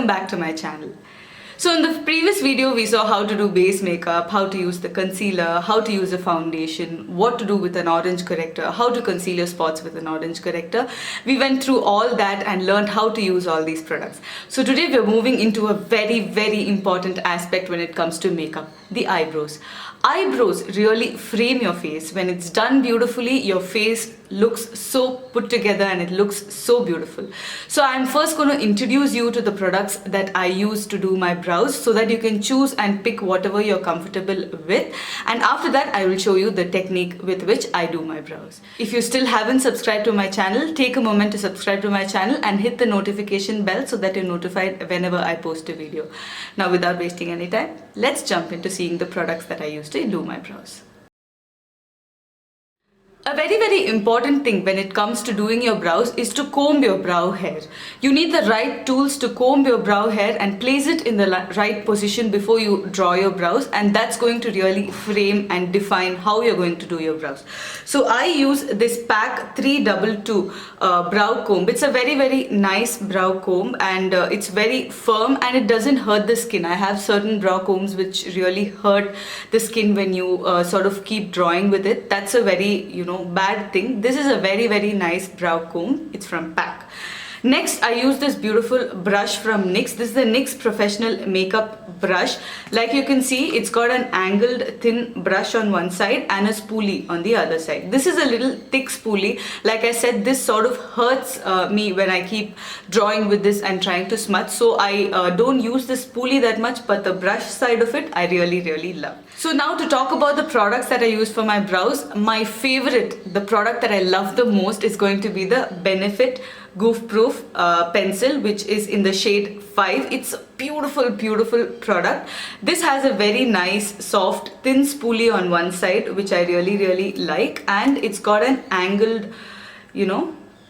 welcome back to my channel. So in the previous video we saw how to do base makeup, how to use the concealer, how to use a foundation, what to do with an orange corrector, how to conceal your spots with an orange corrector. We went through all that and learned how to use all these products. So today we're moving into a very important aspect when it comes to makeup, the eyebrows. Eyebrows really frame your face. When it's done beautifully, your face looks so put together and it looks so beautiful. So I'm first going to introduce you to the products that I use to do my brows so that you can choose and pick whatever you're comfortable with, and after that I will show you the technique with which I do my brows. If you still haven't subscribed to my channel, take a moment to subscribe to my channel and hit the notification bell so that you're notified whenever I post a video. Now without wasting any time, let's jump into seeing the products that I use to do my brows. A very important thing when it comes to doing your brows is to comb your brow hair. You need the right tools to comb your brow hair and place it in the right position before you draw your brows, and that's going to really frame and define how you're going to do your brows. So I use this PAC 322 brow comb. It's a very nice brow comb, and it's very firm and it doesn't hurt the skin. I have certain brow combs which really hurt the skin when you sort of keep drawing with it. That's a very, bad thing. This is a very nice brow comb. It's from PAC. Next, I use this beautiful brush from NYX. This is the NYX Professional Makeup Brush. Like you can see, it's got an angled thin brush on one side and a spoolie on the other side. This is a little thick spoolie. Like I said, this sort of hurts me when I keep drawing with this and trying to smudge. So I don't use the spoolie that much, but the brush side of it, I really love. So now to talk about the products that I use for my brows, my favorite, the product that I love the most is going to be the Benefit Goof Proof pencil, which is in the shade 5. It's a beautiful product. This has a very nice soft thin spoolie on one side, which I really like, and it's got an angled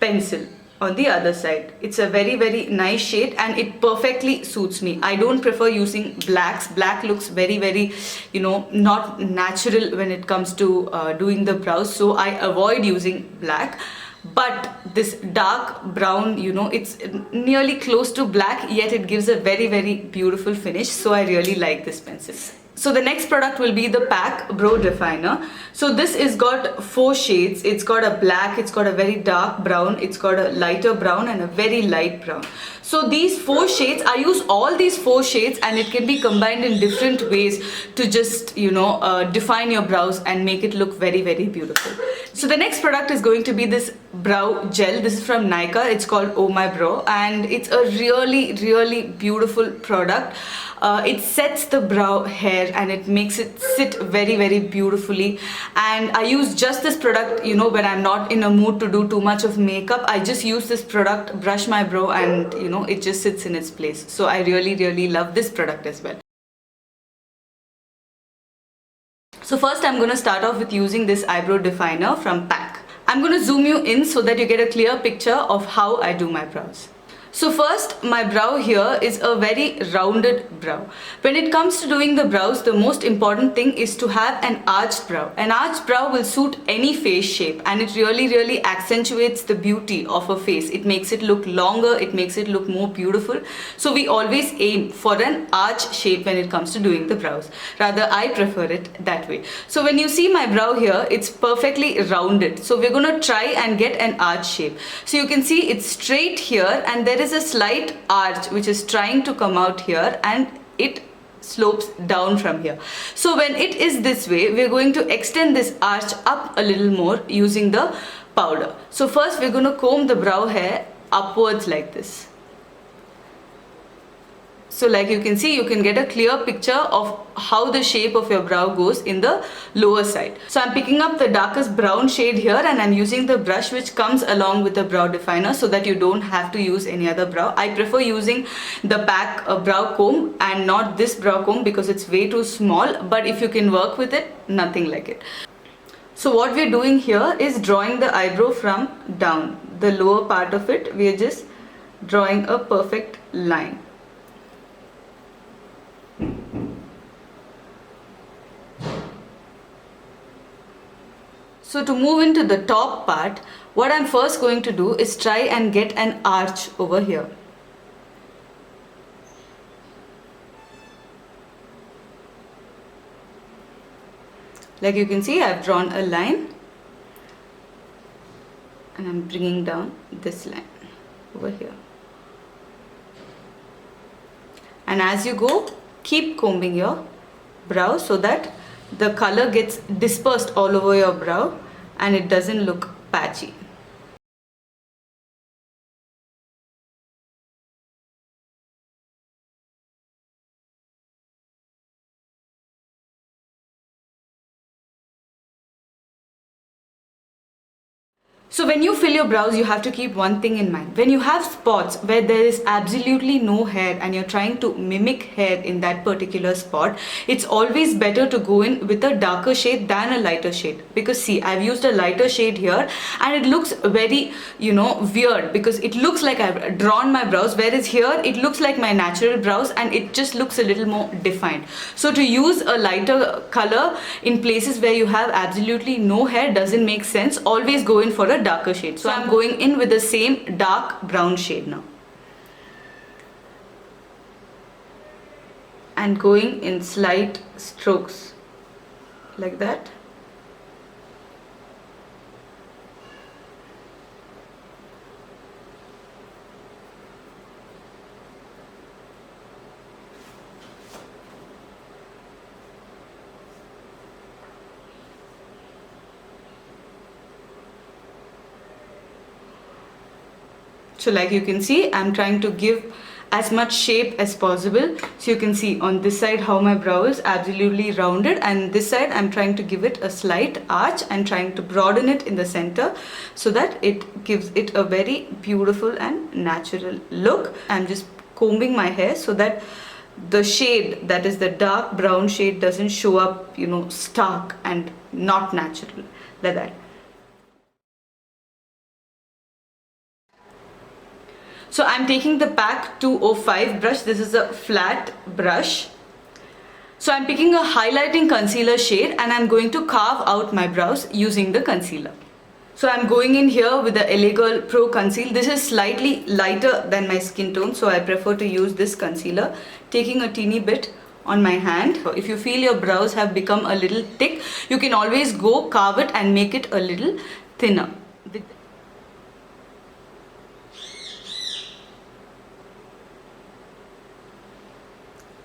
pencil on the other side. It's a very nice shade and it perfectly suits me. I don't prefer using blacks. Black looks very not natural when it comes to doing the brows, so I avoid using black. But this dark brown, it's nearly close to black, yet it gives a very beautiful finish. So I really like this pencil. So the next product will be the PAC Brow Definer. So this is got 4 shades. It's got a black, it's got a very dark brown, it's got a lighter brown and a very light brown. So these 4 shades, I use all these 4 shades and it can be combined in different ways to just, define your brows and make it look very beautiful. So the next product is going to be this brow gel. This is from Nykaa. It's called Oh My Brow and it's a really beautiful product. It sets the brow hair and it makes it sit very beautifully, and I use just this product when I'm not in a mood to do too much of makeup. I just use this product, brush my brow, and it just sits in its place. So I really love this product as well. So first I'm going to start off with using this eyebrow definer from PAC. I'm going to zoom you in so that you get a clear picture of how I do my brows. So first, my brow here is a very rounded brow. When it comes to doing the brows, the most important thing is to have an arched brow. An arched brow will suit any face shape and it really accentuates the beauty of a face. It makes it look longer, it makes it look more beautiful. So we always aim for an arch shape when it comes to doing the brows. Rather, I prefer it that way. So when you see my brow here, it's perfectly rounded. So we're going to try and get an arch shape. So you can see it's straight here and there is a slight arch which is trying to come out here and it slopes down from here. So when it is this way, we're going to extend this arch up a little more using the powder. So first we're going to comb the brow hair upwards like this. So like you can see, you can get a clear picture of how the shape of your brow goes in the lower side. So I'm picking up the darkest brown shade here and I'm using the brush which comes along with the brow definer so that you don't have to use any other brow. I prefer using the PAC brow comb and not this brow comb because it's way too small, but if you can work with it, nothing like it. So what we're doing here is drawing the eyebrow from down. The lower part of it, we're just drawing a perfect line. So to move into the top part, what I'm first going to do is try and get an arch over here. Like you can see, I've drawn a line and I'm bringing down this line over here. And as you go, keep combing your brow so that the color gets dispersed all over your brow and it doesn't look patchy. So when you fill your brows, you have to keep one thing in mind. When you have spots where there is absolutely no hair and you're trying to mimic hair in that particular spot, it's always better to go in with a darker shade than a lighter shade. Because see, I've used a lighter shade here and it looks very, weird, because it looks like I've drawn my brows, whereas here it looks like my natural brows and it just looks a little more defined. So to use a lighter color in places where you have absolutely no hair doesn't make sense. Always go in for a darker shade. So I'm going in with the same dark brown shade now. And going in slight strokes like that. So like you can see, I'm trying to give as much shape as possible. So you can see on this side how my brow is absolutely rounded, and this side I'm trying to give it a slight arch and trying to broaden it in the center so that it gives it a very beautiful and natural look. I'm just combing my hair so that the shade, that is the dark brown shade, doesn't show up, stark and not natural like that. So I'm taking the PAC 205 brush. This is a flat brush. So I'm picking a highlighting concealer shade and I'm going to carve out my brows using the concealer. So I'm going in here with the LA Girl Pro Conceal. This is slightly lighter than my skin tone, so I prefer to use this concealer. Taking a teeny bit on my hand. If you feel your brows have become a little thick, you can always go carve it and make it a little thinner.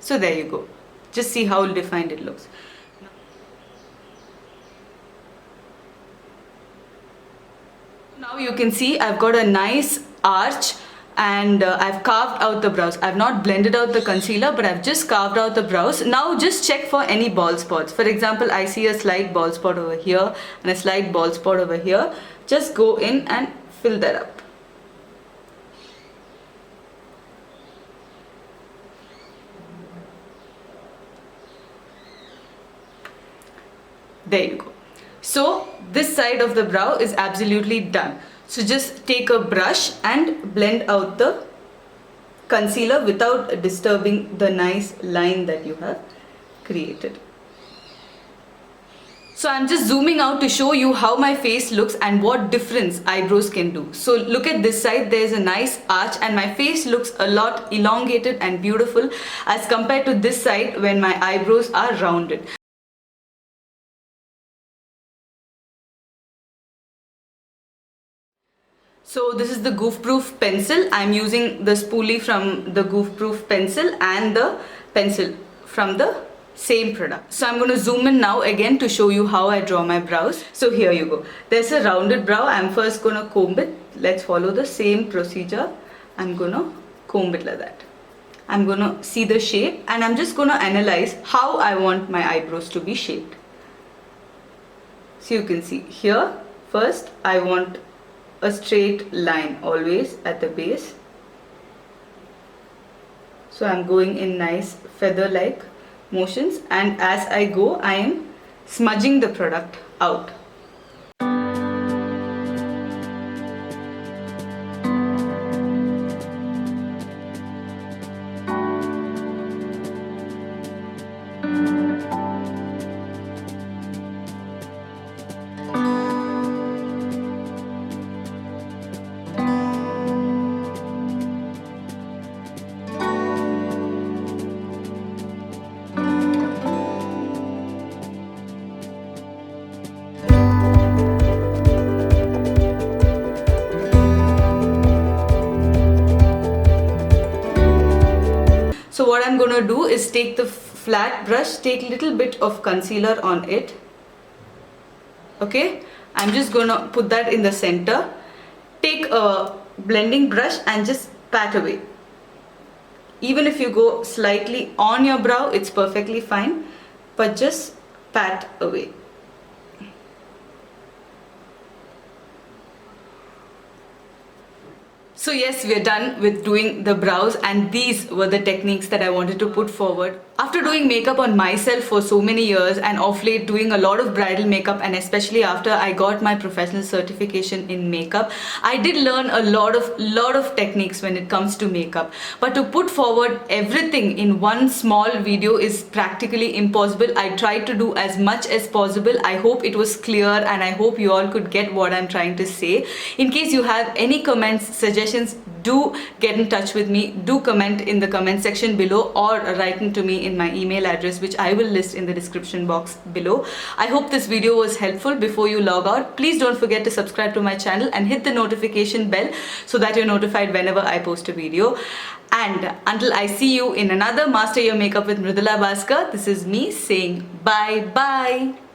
So there you go. Just see how defined it looks. Now you can see I've got a nice arch and I've carved out the brows. I've not blended out the concealer, but I've just carved out the brows. Now just check for any bald spots. For example, I see a slight bald spot over here and a slight bald spot over here. Just go in and fill that up. There you go. So this side of the brow is absolutely done. So just take a brush and blend out the concealer without disturbing the nice line that you have created. So I'm just zooming out to show you how my face looks and what difference eyebrows can do. So look at this side, there's a nice arch and my face looks a lot elongated and beautiful as compared to this side when my eyebrows are rounded. So this is the Goof Proof pencil. I'm using the spoolie from the Goof Proof pencil and the pencil from the same product. So I'm going to zoom in now again to show you how I draw my brows. So here you go. There's a rounded brow. I'm first going to comb it. Let's follow the same procedure. I'm going to comb it like that. I'm going to see the shape and I'm just going to analyze how I want my eyebrows to be shaped. So you can see here, first I want a straight line always at the base. So I'm going in nice feather-like motions, and as I go I am smudging the product out. I'm going to do is take the flat brush, take little bit of concealer on it. Okay, I'm just going to put that in the center. Take a blending brush and just pat away. Even if you go slightly on your brow, it's perfectly fine, but just pat away. So yes, we're done with doing the brows, and these were the techniques that I wanted to put forward. After doing makeup on myself for so many years, and of late doing a lot of bridal makeup, and especially after I got my professional certification in makeup, I did learn a lot of techniques when it comes to makeup. But to put forward everything in one small video is practically impossible. I tried to do as much as possible. I hope it was clear, and I hope you all could get what I'm trying to say. In case you have any comments, suggestions, do get in touch with me. Do comment in the comment section below, or write into me in my email address, which I will list in the description box below. I hope this video was helpful. Before you log out, please don't forget to subscribe to my channel and hit the notification bell so that you're notified whenever I post a video. And until I see you in another Master Your Makeup with Mridula Bhaskar, this is me saying bye bye.